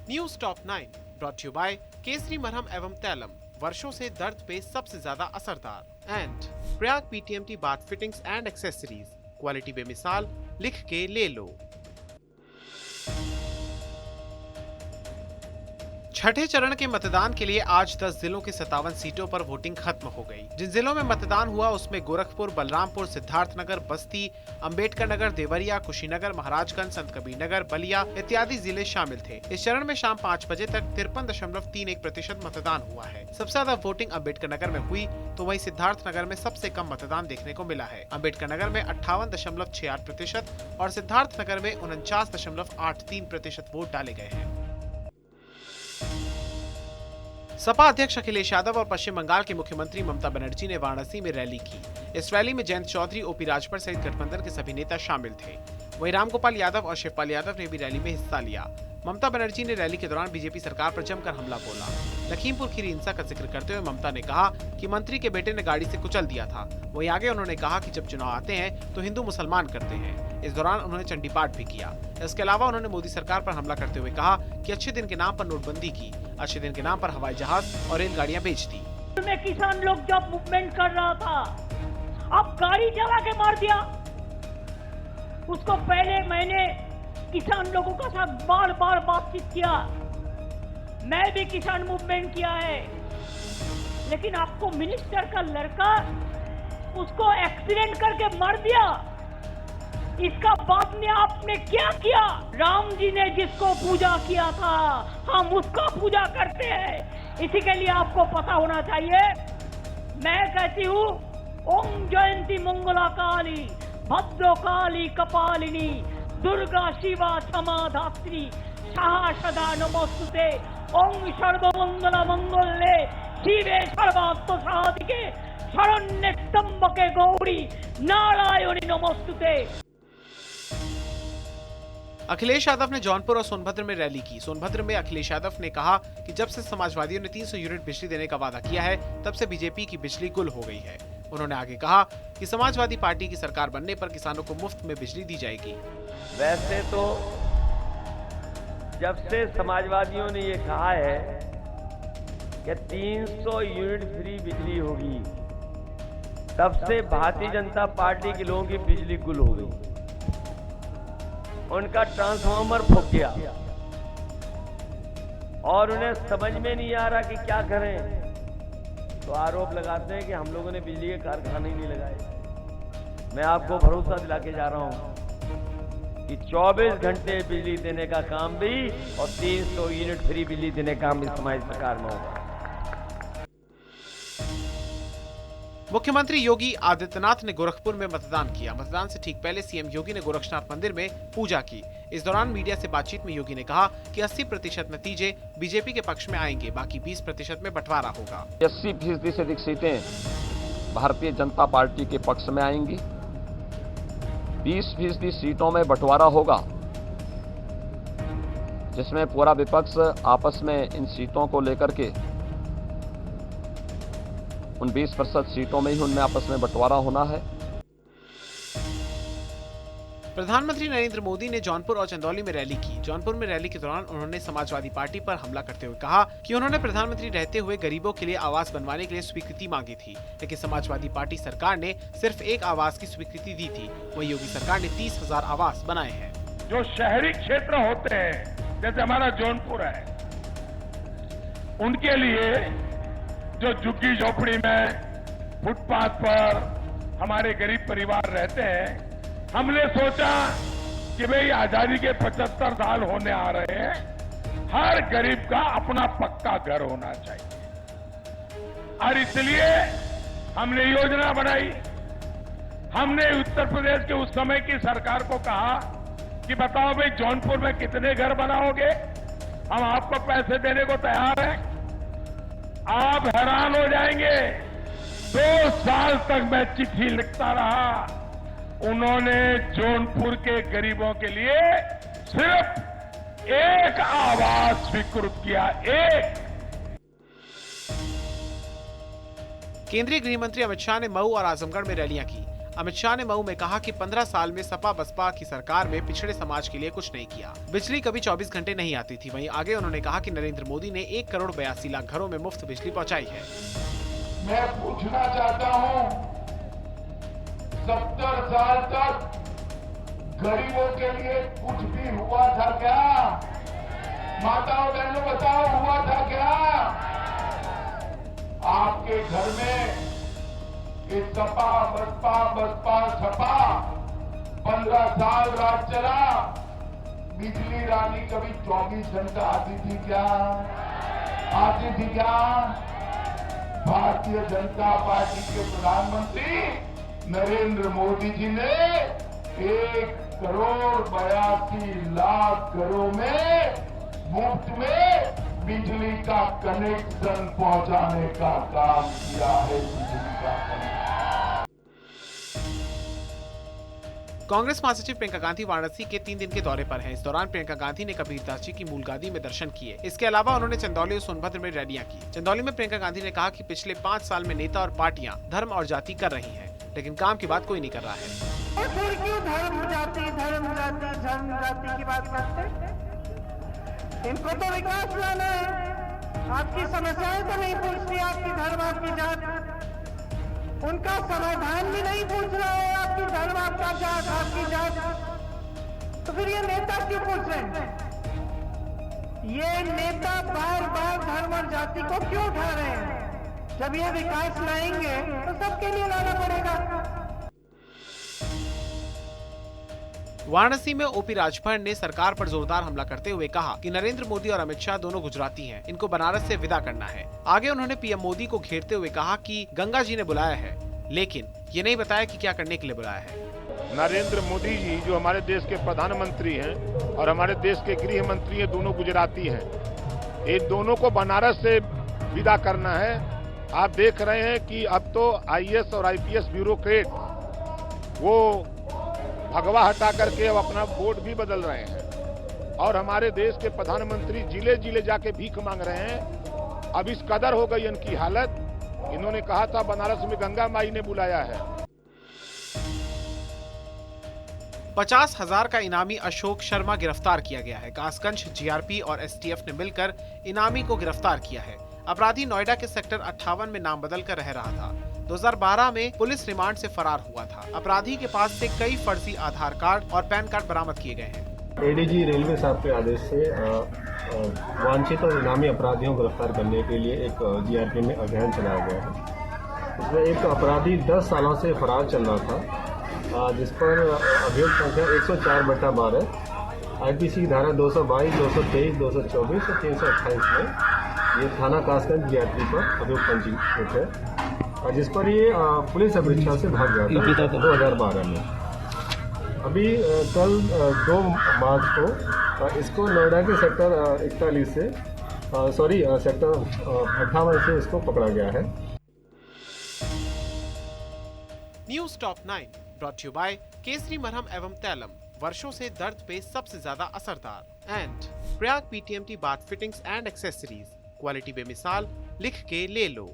News top 9 brought you by Kesari मरहम एवं तैलम, वर्षों से दर्द पे सबसे ज्यादा असरदार। And Prayag PTMT bath fittings and accessories, quality बेमिसाल, लिख के ले लो। छठे चरण के मतदान के लिए आज 10 जिलों की 57 सीटों पर वोटिंग खत्म हो गई। जिन जिलों में मतदान हुआ उसमें गोरखपुर, बलरामपुर, सिद्धार्थनगर, बस्ती, अंबेडकर नगर, देवरिया, कुशीनगर, महाराजगंज, संत कबीर नगर, बलिया इत्यादि जिले शामिल थे। इस चरण में शाम 5 बजे तक 53.31% मतदान हुआ है। सबसे ज्यादा वोटिंग अंबेडकर नगर में हुई तो वहीं सिद्धार्थनगर में सबसे कम मतदान देखने को मिला है। अंबेडकर नगर में 58.68% और सिद्धार्थनगर में 49.83% वोट डाले गए हैं। सपा अध्यक्ष अखिलेश यादव और पश्चिम बंगाल के मुख्यमंत्री ममता बनर्जी ने वाराणसी में रैली की। इस रैली में जयंत चौधरी, ओपी राजभर सहित गठबंधन के सभी नेता शामिल थे। वहीं रामगोपाल यादव और शिवपाल यादव ने भी रैली में हिस्सा लिया। ममता बनर्जी ने रैली के दौरान बीजेपी सरकार पर जमकर हमला बोला। लखीमपुर खीरी हिंसा का जिक्र करते हुए ममता ने कहा कि मंत्री के बेटे ने गाड़ी से कुचल दिया था। वहीं आगे उन्होंने कहा कि जब चुनाव आते हैं तो हिंदू मुसलमान करते हैं। इस दौरान उन्होंने चंडी पाठ भी किया। इसके अलावा उन्होंने मोदी सरकार पर हमला करते हुए कहा कि अच्छे दिन के नाम पर नोटबंदी की, अच्छे दिन के नाम पर हवाई जहाज और रेलगाड़ियां बेच दी। में किसान लोग जब मूवमेंट कर रहा था, अब गाड़ी चला के मार दिया। उसको पहले मैंने किसान लोगों के साथ बार बार बातचीत किया, मैं भी किसान मूवमेंट किया है, लेकिन आपको मिनिस्टर का लड़का उसको एक्सीडेंट करके मार दिया। इसका बाद में आपने क्या किया? राम जी ने जिसको पूजा किया था हम उसका पूजा करते हैं। इसी के लिए आपको पता होना चाहिए। मैं कहती हूँ ओम जयंती मंगला काली भद्रो काली कपालिनी दुर्गा शिवा क्षमा धात्री शाह सदा नमोस्तुते ओम सर्वमंगल मंगले शिवे सर्वात्म साधिके शरण्ये त्र्यंबके गौरी नारायणी नमोस्तुते। अखिलेश यादव ने जौनपुर और सोनभद्र में रैली की। सोनभद्र में अखिलेश यादव ने कहा कि जब से समाजवादियों ने 300 यूनिट बिजली देने का वादा किया है तब से बीजेपी की बिजली गुल हो गई है। उन्होंने आगे कहा कि समाजवादी पार्टी की सरकार बनने पर किसानों को मुफ्त में बिजली दी जाएगी। वैसे तो जब से समाजवादियों ने ये कहा है कि 300 यूनिट फ्री बिजली होगी, तब से भारतीय जनता पार्टी के लोगों की बिजली गुल हो गई। उनका ट्रांसफार्मर फूक गया और उन्हें समझ में नहीं आ रहा कि क्या करें, तो आरोप लगाते हैं कि हम लोगों ने बिजली के कारखाने ही नहीं लगाए। मैं आपको भरोसा दिला के जा रहा हूं कि 24 घंटे बिजली देने का काम भी और 300 यूनिट फ्री बिजली देने का काम इस हमारी सरकार में होगा। मुख्यमंत्री योगी आदित्यनाथ ने गोरखपुर में मतदान किया। मतदान से ठीक पहले सीएम योगी ने गोरक्षनाथ मंदिर में पूजा की। इस दौरान मीडिया से बातचीत में योगी ने कहा कि 80% नतीजे बीजेपी के पक्ष में आएंगे, बाकी 20% में बंटवारा होगा। 80% से अधिक सीटें भारतीय जनता पार्टी के पक्ष में आएंगी, 20% सीटों में बंटवारा होगा, जिसमें पूरा विपक्ष आपस में इन सीटों को लेकर के उन 20% सीटों में ही उनमें आपस में बंटवारा होना है। प्रधानमंत्री नरेंद्र मोदी ने जौनपुर और चंदौली में रैली की। जौनपुर में रैली के दौरान उन्होंने समाजवादी पार्टी पर हमला करते हुए कहा कि उन्होंने प्रधानमंत्री रहते हुए गरीबों के लिए आवास बनवाने के लिए स्वीकृति मांगी थी, लेकिन समाजवादी पार्टी सरकार ने सिर्फ एक आवास की स्वीकृति दी थी। वहीं योगी सरकार ने 30,000 आवास बनाए हैं। जो शहरी क्षेत्र होते हैं, जैसे हमारा जौनपुर है, उनके लिए जो झुग्गी झोपड़ी में फुटपाथ पर हमारे गरीब परिवार रहते हैं, हमने सोचा कि भाई आजादी के 75 साल होने आ रहे हैं, हर गरीब का अपना पक्का घर होना चाहिए और इसलिए हमने योजना बनाई। हमने उत्तर प्रदेश के उस समय की सरकार को कहा कि बताओ भाई जौनपुर में कितने घर बनाओगे, हम आपको पैसे देने को तैयार हैं। आप हैरान हो जाएंगे, 2 साल तक मैं चिट्ठी लिखता रहा, उन्होंने जौनपुर के गरीबों के लिए सिर्फ एक आवास स्वीकृत किया, एक। केंद्रीय गृह मंत्री अमित शाह ने मऊ और आजमगढ़ में रैलियां की। अमित शाह ने मऊ में कहा कि 15 साल में सपा बसपा की सरकार में पिछड़े समाज के लिए कुछ नहीं किया। बिजली कभी 24 घंटे नहीं आती थी। वहीं आगे उन्होंने कहा कि नरेंद्र मोदी ने 1 करोड़ 82 लाख घरों में मुफ्त बिजली पहुंचाई है। मैं पूछना चाहता हूं, 70 साल तक गरीबों के लिए कुछ भी हुआ था क्या? माताओं बहनों बताओ, हुआ था क्या? आपके घर में ये सपा बसपा सपा 15 साल राज चला। बिजली रानी कभी 24 घंटा आती थी क्या? आती थी क्या? भारतीय जनता पार्टी के प्रधानमंत्री नरेंद्र मोदी जी ने 1 करोड़ 82 लाख घरों में मुफ्त में बिजली का कनेक्शन पहुंचाने का काम किया है। बिजली का कनेक्शन। कांग्रेस महासचिव प्रियंका गांधी वाराणसी के 3 दिन के दौरे पर हैं। इस दौरान प्रियंका गांधी ने कबीरदास जी की मूलगादी में दर्शन किए। इसके अलावा उन्होंने चंदौली और सोनभद्र में रैलियां की। चंदौली में प्रियंका गांधी ने कहा कि पिछले 5 साल में नेता और पार्टियां धर्म और जाति कर रही हैं, लेकिन काम की बात कोई नहीं कर रहा है। फिर क्यों धर्म जाति की बात करते? इनको तो विकास लाना है। आपकी समस्याएं तो नहीं पूछती, आपकी धर्म आपकी जात, उनका समाधान भी नहीं पूछ रहा है। आपकी धर्म आपका जात आपकी जात, तो फिर ये नेता क्यों पूछ रहे हैं? ये नेता बार बार धर्म और जाति को क्यों उठा रहे हैं? जब ये विकास लाएंगे तो सबके लिए लाना पड़ेगा। वाराणसी में ओपी राजभर ने सरकार पर जोरदार हमला करते हुए कहा कि नरेंद्र मोदी और अमित शाह दोनों गुजराती हैं, इनको बनारस से विदा करना है। आगे उन्होंने पीएम मोदी को घेरते हुए कहा कि गंगा जी ने बुलाया है, लेकिन ये नहीं बताया कि क्या करने के लिए बुलाया है। नरेंद्र मोदी जी जो हमारे देश के प्रधानमंत्री हैं और हमारे देश के गृह मंत्री हैं, दोनों गुजराती हैं। ये दोनों को बनारस से विदा करना है। आप देख रहे हैं कि अब तो आईएएस और आईपीएस ब्यूरोक्रेट वो भगवा हटा करके अब अपना बोर्ड भी बदल रहे हैं और हमारे देश के प्रधानमंत्री जिले जिले जाके भीख मांग रहे हैं। अब इस कदर हो गई इनकी हालत, इन्होंने कहा था बनारस में गंगा माई ने बुलाया है। 50,000 का इनामी अशोक शर्मा गिरफ्तार किया गया है। कासगंज जीआरपी और एसटीएफ ने मिलकर इनामी को गिरफ्तार किया है। अपराधी नोएडा के सेक्टर 58 में नाम बदल कर रह रहा था। 2012 में पुलिस रिमांड से फरार हुआ था। अपराधी के पास से कई फर्जी आधार कार्ड और पैन कार्ड बरामद किए गए हैं। एडीजी रेलवे साहब के आदेश से वांछित और इनामी अपराधियों को गिरफ्तार करने के लिए एक जीआरपी में अभियान चलाया गया है। इसमें एक अपराधी 10 सालों से फरार चल रहा था, जिस पर अभियोग संख्या 104/12 आईपीसी की धारा 222, 223, 224 और 328 में ये थाना कासगंज जीआरपी पर अभियोग पंजीकृत है, और जिस पर ये पुलिस अपरीक्षा से भाग गया था 2012 में। अभी कल 2 मार्च को इसको नोएडा के सेक्टर 41 से सेक्टर 58 से इसको पकड़ा गया है। News top 9 brought you by Kesari मरहम एवं तैलम, वर्षों से दर्द पे सबसे ज्यादा असरदार, and Prayag PTMT bath fittings and accessories, quality बेमिसाल, लिख के ले लो।